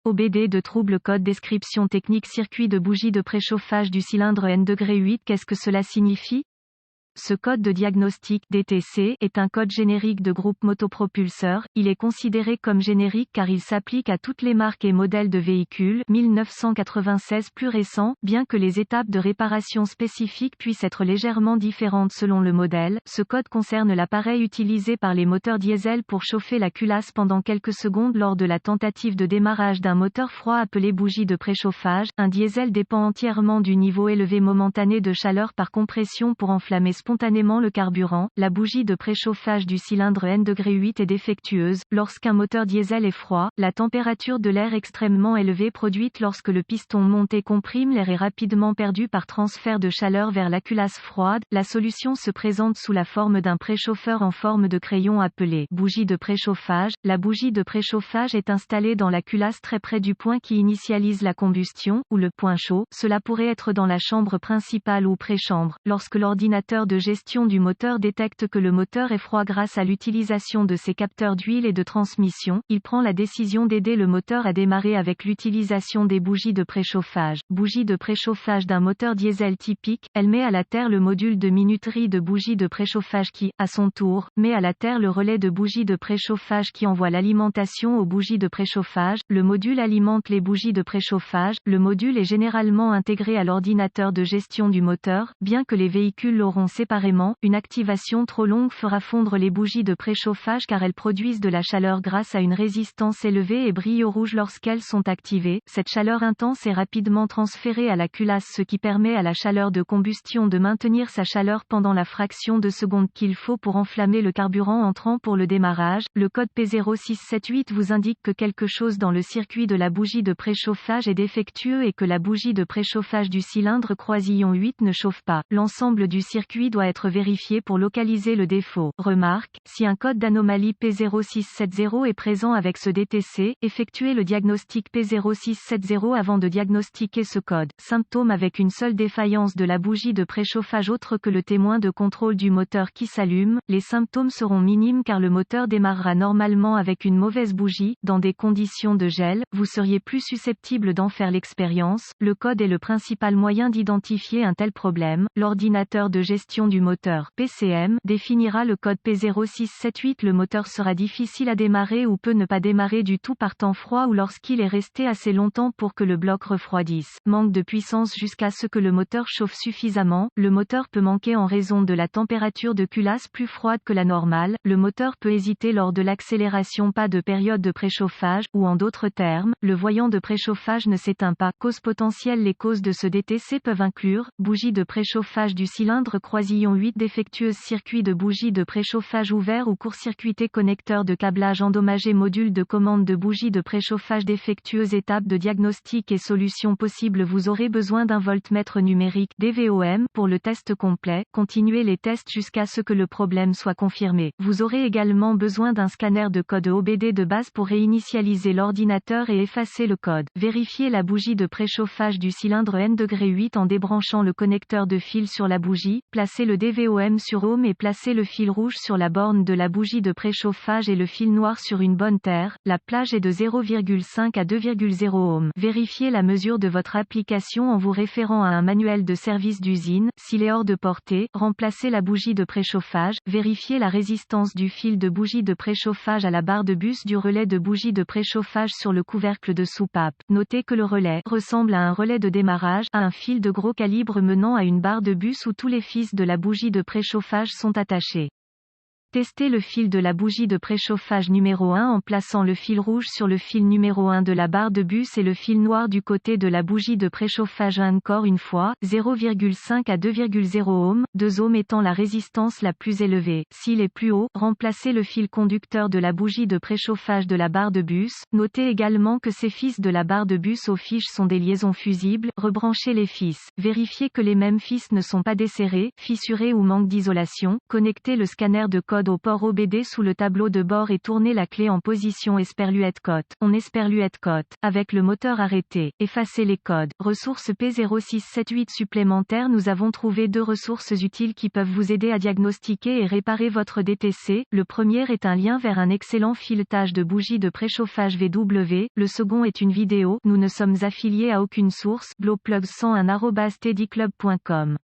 OBD de trouble code description technique circuit de bougie de préchauffage du cylindre N°8. Qu'est-ce que cela signifie? Ce code de diagnostic DTC est un code générique de groupe motopropulseur. Il est considéré comme générique car il s'applique à toutes les marques et modèles de véhicules 1996 plus récents, bien que les étapes de réparation spécifiques puissent être légèrement différentes selon le modèle. Ce code concerne l'appareil utilisé par les moteurs diesel pour chauffer la culasse pendant quelques secondes lors de la tentative de démarrage d'un moteur froid appelé bougie de préchauffage. Un diesel dépend entièrement du niveau élevé momentané de chaleur par compression pour enflammer spontanément le carburant. La bougie de préchauffage du cylindre N°8 est défectueuse. Lorsqu'un moteur diesel est froid, la température de l'air extrêmement élevée produite lorsque le piston monte et comprime l'air est rapidement perdue par transfert de chaleur vers la culasse froide. La solution se présente sous la forme d'un préchauffeur en forme de crayon appelé bougie de préchauffage. La bougie de préchauffage est installée dans la culasse très près du point qui initialise la combustion, ou le point chaud. Cela pourrait être dans la chambre principale ou préchambre. Lorsque l'ordinateur de gestion du moteur détecte que le moteur est froid grâce à l'utilisation de ses capteurs d'huile et de transmission, il prend la décision d'aider le moteur à démarrer avec l'utilisation des bougies de préchauffage. Bougie de préchauffage d'un moteur diesel typique, elle met à la terre le module de minuterie de bougie de préchauffage qui, à son tour, met à la terre le relais de bougie de préchauffage qui envoie l'alimentation aux bougies de préchauffage. Le module alimente les bougies de préchauffage. Le module est généralement intégré à l'ordinateur de gestion du moteur, bien que les véhicules l'auront séparément. Une activation trop longue fera fondre les bougies de préchauffage car elles produisent de la chaleur grâce à une résistance élevée et brillent au rouge lorsqu'elles sont activées. Cette chaleur intense est rapidement transférée à la culasse, ce qui permet à la chaleur de combustion de maintenir sa chaleur pendant la fraction de seconde qu'il faut pour enflammer le carburant entrant pour le démarrage. Le code P0678 vous indique que quelque chose dans le circuit de la bougie de préchauffage est défectueux et que la bougie de préchauffage du cylindre croisillon 8 ne chauffe pas. L'ensemble du circuit doit être vérifié pour localiser le défaut. Remarque, si un code d'anomalie P0670 est présent avec ce DTC, effectuez le diagnostic P0670 avant de diagnostiquer ce code. Symptômes avec une seule défaillance de la bougie de préchauffage autre que le témoin de contrôle du moteur qui s'allume. Les symptômes seront minimes car le moteur démarrera normalement avec une mauvaise bougie. Dans des conditions de gel, vous seriez plus susceptible d'en faire l'expérience. Le code est le principal moyen d'identifier un tel problème. L'ordinateur de gestion du moteur PCM définira le code P0678. Le moteur sera difficile à démarrer ou peut ne pas démarrer du tout par temps froid ou lorsqu'il est resté assez longtemps pour que le bloc refroidisse. Manque de puissance jusqu'à ce que le moteur chauffe suffisamment. Le moteur peut manquer en raison de la température de culasse plus froide que la normale. Le moteur peut hésiter lors de l'accélération. Pas de période de préchauffage, ou en d'autres termes, le voyant de préchauffage ne s'éteint pas. Causes potentielles. Les causes de ce DTC peuvent inclure bougie de préchauffage du cylindre croisillon 8 défectueuse, circuit de bougie de préchauffage ouvert ou court-circuité, connecteur de câblage endommagé, module de commande de bougie de préchauffage défectueuse. Étape de diagnostic et solutions possibles. Vous aurez besoin d'un voltmètre numérique DVOM pour le test complet. Continuez les tests jusqu'à ce que le problème soit confirmé. Vous aurez également besoin d'un scanner de code OBD de base pour réinitialiser l'ordinateur et effacer le code. Vérifiez la bougie de préchauffage du cylindre N°8 en débranchant le connecteur de fil sur la bougie. Placez le DVOM sur Home et placez le fil rouge sur la borne de la bougie de préchauffage et le fil noir sur une bonne terre. La plage est de 0,5 à 2,0 ohm. Vérifiez la mesure de votre application en vous référant à un manuel de service d'usine. S'il est hors de portée, remplacez la bougie de préchauffage. Vérifiez la résistance du fil de bougie de préchauffage à la barre de bus du relais de bougie de préchauffage sur le couvercle de soupape. Notez que le relais ressemble à un relais de démarrage, à un fil de gros calibre menant à une barre de bus où tous les fils de la bougie de préchauffage sont attachés. Testez le fil de la bougie de préchauffage numéro 1 en plaçant le fil rouge sur le fil numéro 1 de la barre de bus et le fil noir du côté de la bougie de préchauffage. Encore une fois, 0,5 à 2,0 ohm, 2 ohms étant la résistance la plus élevée. S'il est plus haut, remplacez le fil conducteur de la bougie de préchauffage de la barre de bus. Notez également que ces fils de la barre de bus aux fiches sont des liaisons fusibles. Rebranchez les fils. Vérifiez que les mêmes fils ne sont pas desserrés, fissurés ou manquent d'isolation. Connectez le scanner de code code au port OBD sous le tableau de bord et tournez la clé en position Esperluette Cote. On Esperluette Cote. Avec le moteur arrêté, effacez les codes. Ressources P0678 supplémentaires. Nous avons trouvé 2 ressources utiles qui peuvent vous aider à diagnostiquer et réparer votre DTC. Le premier est un lien vers un excellent filetage de bougies de préchauffage VW. Le second est une vidéo. Nous ne sommes affiliés à aucune source. Blowplugs101@steadyclub.com